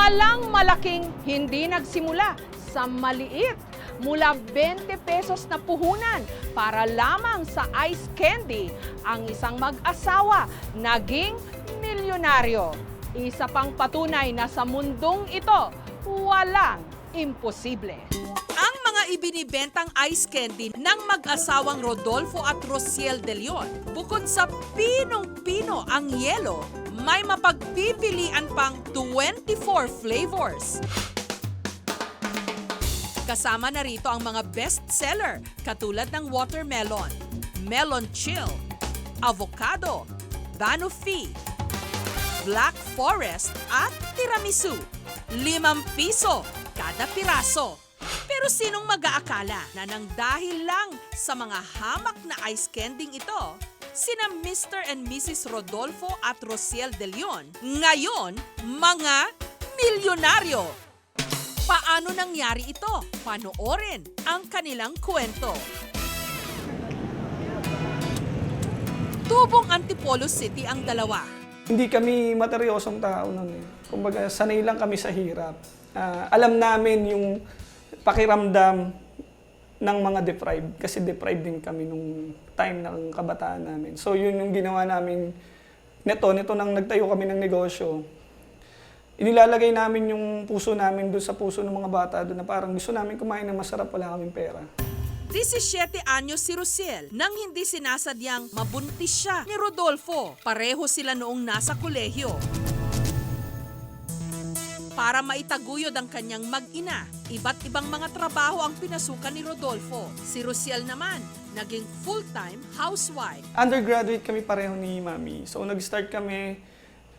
Walang malaking hindi nagsimula sa maliit. Mula 20 pesos na puhunan para lamang sa ice candy, ang isang mag-asawa naging milyonaryo. Isa pang patunay na sa mundong ito, walang imposible. Ang mga ibinibentang ice candy ng mag-asawang Rodolfo at Rosiel De Leon, bukod sa pinong-pino ang yelo, may mapagpipilian pang 24 flavors. Kasama na rito ang mga best-seller katulad ng watermelon, melon chill, avocado, banoffee, black forest at tiramisu. 5 piso kada piraso. Pero sinong mag-aakala na nang dahil lang sa mga hamak na ice candy ito, sina Mr. and Mrs. Rodolfo at Rosiel De Leon, ngayon mga milyonaryo. Paano nangyari ito? Panoorin ang kanilang kwento. Tubong Antipolo City ang dalawa. Hindi kami materyosong tao nun eh. Kumbaga, sanay lang kami sa hirap. Alam namin yung pakiramdam ng mga deprived. Kasi deprived din kami nung time ng kabataan namin. So yun yung ginawa namin nito nang nagtayo kami ng negosyo. Inilalagay namin yung puso namin doon sa puso ng mga bata doon na parang gusto namin kumain ng masarap, wala kaming pera. 17 anyos si Rosiel nang hindi sinasadyang mabuntis siya ni Rodolfo. Pareho sila noong nasa kolehiyo. Para maitaguyod ang kanyang mag-ina, iba't ibang mga trabaho ang pinasukan ni Rodolfo. Si Rosiel naman, naging full-time housewife. Undergraduate kami pareho ni Mami. So nag-start kami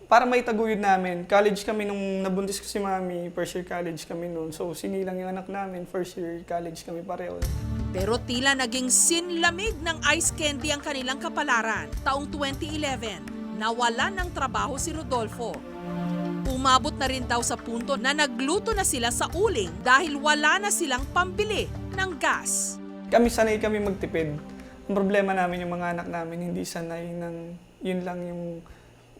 para maitaguyod namin. College kami nung nabuntis ko si Mami, first year college kami noon. So sinilang yung anak namin, first year college kami pareho. Pero tila naging sinlamig ng ice candy ang kanilang kapalaran. Taong 2011, nawalan ng trabaho si Rodolfo. Umabot na rin daw sa punto na nagluto na sila sa uling dahil wala na silang pambili ng gas. Sanay kami magtipid. Ang problema namin yung mga anak namin, hindi sanay ng yun lang yung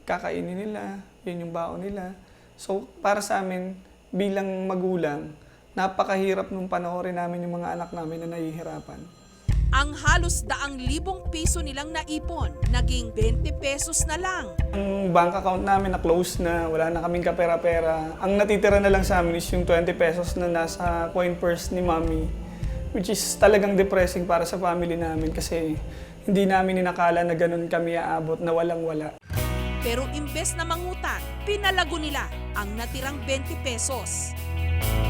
kakainin nila, yun yung baon nila. So para sa amin, bilang magulang, napakahirap nung panoorin namin yung mga anak namin na nahihirapan. Ang halos 100,000 piso nilang naipon, naging 20 pesos na lang. Ang bank account namin na close na, wala na kaming kapera-pera. Ang natitira na lang sa amin is yung 20 pesos na nasa coin purse ni Mami, which is talagang depressing para sa family namin kasi hindi namin inakala na ganun kami aabot na walang-wala. Pero imbes na mangutang, pinalago nila ang natirang 20 pesos.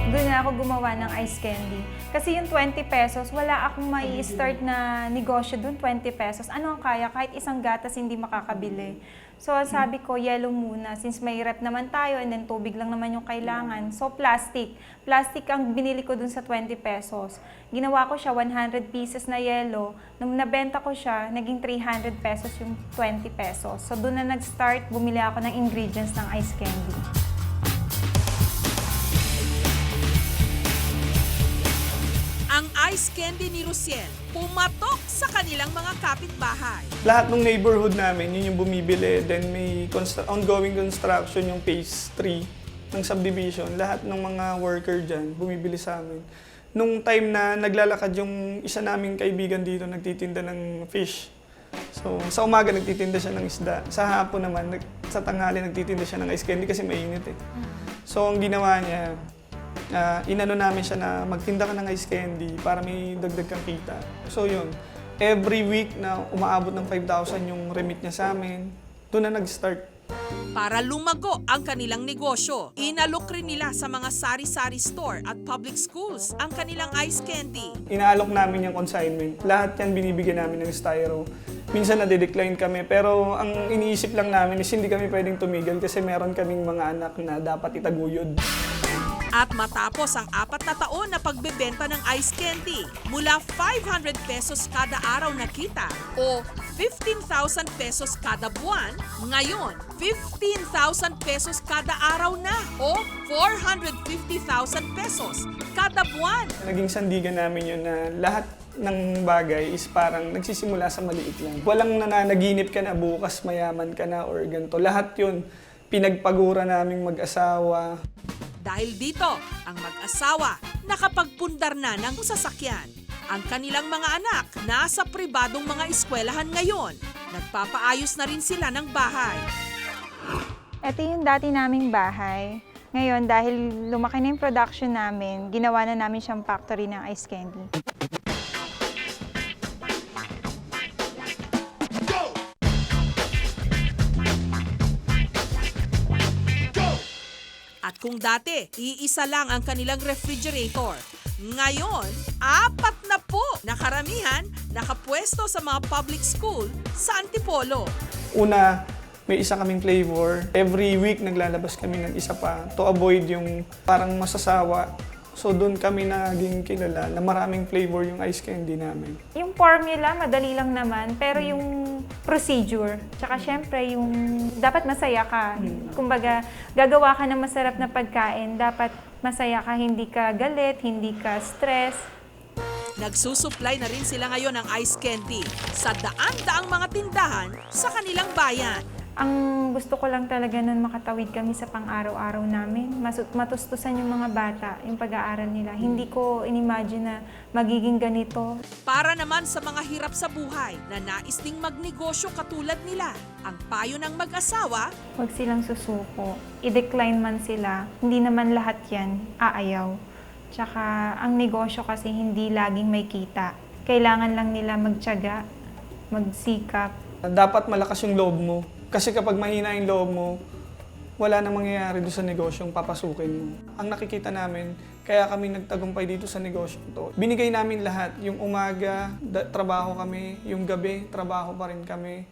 Doon na ako gumawa ng ice candy. Kasi yung 20 pesos, wala akong mai-start na negosyo doon, 20 pesos. Ano ang kaya? Kahit isang gatas hindi makakabili. So sabi ko, yellow muna. Since may rep naman tayo and then tubig lang naman yung kailangan. So plastic. Plastic ang binili ko doon sa 20 pesos. Ginawa ko siya 100 pieces na yellow. Nung nabenta ko siya, naging 300 pesos yung 20 pesos. So doon na nag-start, bumili ako ng ingredients ng ice candy. Ang ice candy ni Rosiel pumatok sa kanilang mga kapitbahay. Lahat ng neighborhood namin, yun yung bumibili. Then may ongoing construction, yung phase 3 ng subdivision. Lahat ng mga worker dyan, bumibili sa amin. Nung time na naglalakad yung isa naming kaibigan dito, nagtitinda ng fish. So sa umaga nagtitinda siya ng isda. Sa hapon naman, sa tanghali nagtitinda siya ng ice candy kasi mainit eh. So ang ginawa niya, inano namin siya na magtinda ka ng ice candy para may dagdag kang kita. So yun, every week na umaabot ng 5,000 yung remit niya sa amin, doon na nag-start. Para lumago ang kanilang negosyo, inalok rin nila sa mga sari-sari store at public schools ang kanilang ice candy. Inaalok namin yung consignment. Lahat yan binibigyan namin ng styro. Minsan nade-decline kami, pero ang iniisip lang namin is hindi kami pwedeng tumigil kasi meron kaming mga anak na dapat itaguyod. At matapos ang 4 na taon na pagbebenta ng ice candy, mula 500 pesos kada araw na kita o 15,000 pesos kada buwan, ngayon 15,000 pesos kada araw na o 450,000 pesos kada buwan. Naging sandigan namin yun na lahat ng bagay is parang nagsisimula sa maliit lang. Walang nananaginip ka na bukas mayaman ka na or ganito. Lahat yun pinagpagura naming mag-asawa. Dahil dito, ang mag-asawa nakapagpundar na ng sasakyan. Ang kanilang mga anak nasa pribadong mga eskwelahan ngayon. Nagpapaayos na rin sila ng bahay. Ito yung dati naming bahay. Ngayon, dahil lumaki na yung production namin, ginawa na namin siyang factory ng ice candy. At kung dati, iisa lang ang kanilang refrigerator, ngayon, 4 na po na karamihan nakapwesto sa mga public school sa Antipolo. Una, may isa kaming flavor. Every week naglalabas kami ng isa pa to avoid yung parang masasawa. So doon kami naging kilala na maraming flavor yung ice candy namin. Yung formula, madali lang naman, pero yung procedure, tsaka syempre yung dapat masaya ka. Kumbaga, gagawa ka ng masarap na pagkain, dapat masaya ka, hindi ka galit, hindi ka stress. Nagsusupply na rin sila ngayon ng ice candy sa daan-daang mga tindahan sa kanilang bayan. Ang gusto ko lang talaga nun makatawid kami sa pang-araw-araw namin. Matustusan yung mga bata, yung pag-aaral nila. Hindi ko inimagine na magiging ganito. Para naman sa mga hirap sa buhay na nais ding magnegosyo katulad nila, ang payo ng mag-asawa, Huwag silang susuko. I-decline man sila. Hindi naman lahat yan aayaw. Tsaka ang negosyo kasi hindi laging may kita. Kailangan lang nila magtiyaga, magsikap. Dapat malakas yung loob mo. Kasi kapag mahina yung loob mo, wala na mangyayari doon sa negosyong papasukin mo. Ang nakikita namin, kaya kami nagtagumpay dito sa negosyo to. Binigay namin lahat. Yung umaga, trabaho kami. Yung gabi, trabaho pa rin kami.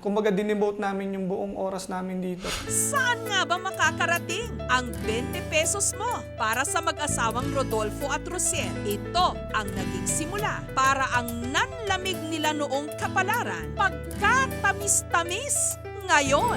Kumbaga, dinibote namin yung buong oras namin dito. saan nga ba makakarating ang 20 pesos mo para sa mag-asawang Rodolfo at Rosel? Ito ang naging simula para ang nanlamig nila noong kapalaran pagkatamis-tamis ngayon.